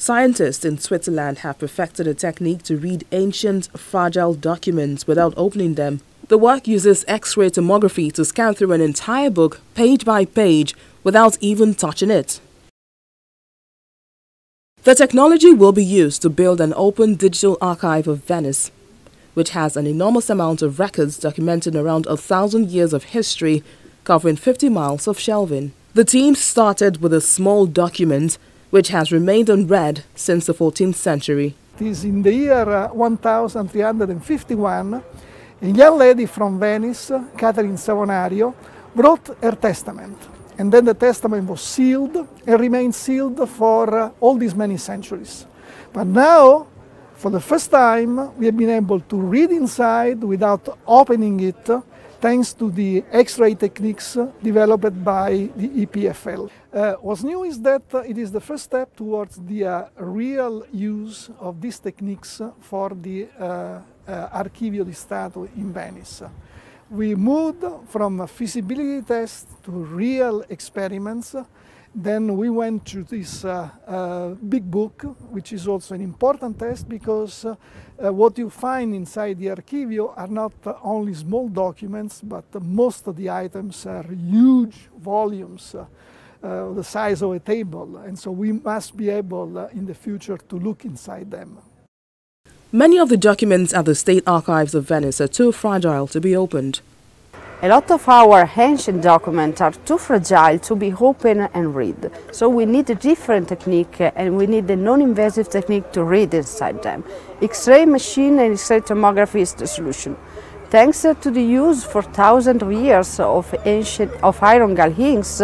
Scientists in Switzerland have perfected a technique to read ancient, fragile documents without opening them. The work uses X-ray tomography to scan through an entire book, page by page, without even touching it. The technology will be used to build an open digital archive of Venice, which has an enormous amount of records documenting around 1,000 years of history, covering 50 miles of shelving. The team started with a small document which has remained unread since the 14th century. It is in the year 1351, a young lady from Venice, Catherine Savonario, wrote her testament. And then the testament was sealed and remained sealed for all these many centuries. But now, for the first time, we have been able to read inside without opening it, thanks to the X-ray techniques developed by the EPFL. What's new is that it is the first step towards the real use of these techniques for the Archivio di Stato in Venice. We moved from a feasibility test to real experiments. Then we went to this big book, which is also an important test because what you find inside the Archivio are not only small documents, but most of the items are huge volumes, the size of a table. And so we must be able in the future to look inside them. Many of the documents at the State Archives of Venice are too fragile to be opened. A lot of our ancient documents are too fragile to be opened and read. So we need a different technique and we need a non-invasive technique to read inside them. X-ray machine and X-ray tomography is the solution. Thanks to the use for thousands of years of iron gall inks,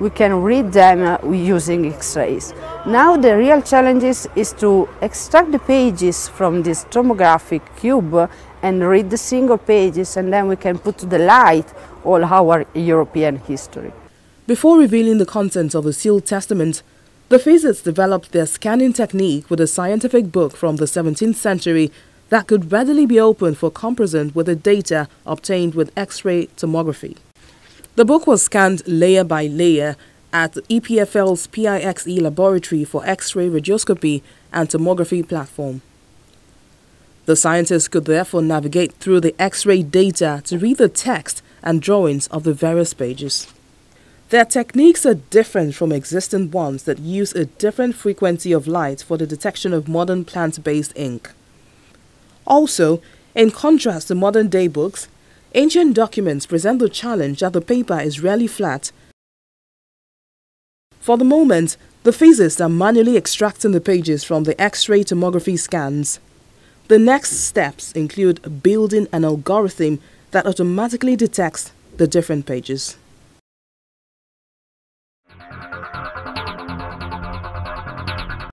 we can read them using X-rays. Now the real challenge is to extract the pages from this tomographic cube and read the single pages, and then we can put to the light all our European history. Before revealing the contents of the sealed testament, the physicists developed their scanning technique with a scientific book from the 17th century that could readily be opened for comparison with the data obtained with X-ray tomography. The book was scanned layer by layer at the EPFL's PIXE laboratory for X-ray radioscopy and tomography platform. The scientists could therefore navigate through the X-ray data to read the text and drawings of the various pages. Their techniques are different from existing ones that use a different frequency of light for the detection of modern plant-based ink. Also, in contrast to modern-day books, ancient documents present the challenge that the paper is rarely flat. For the moment, the physicists are manually extracting the pages from the X-ray tomography scans. The next steps include building an algorithm that automatically detects the different pages.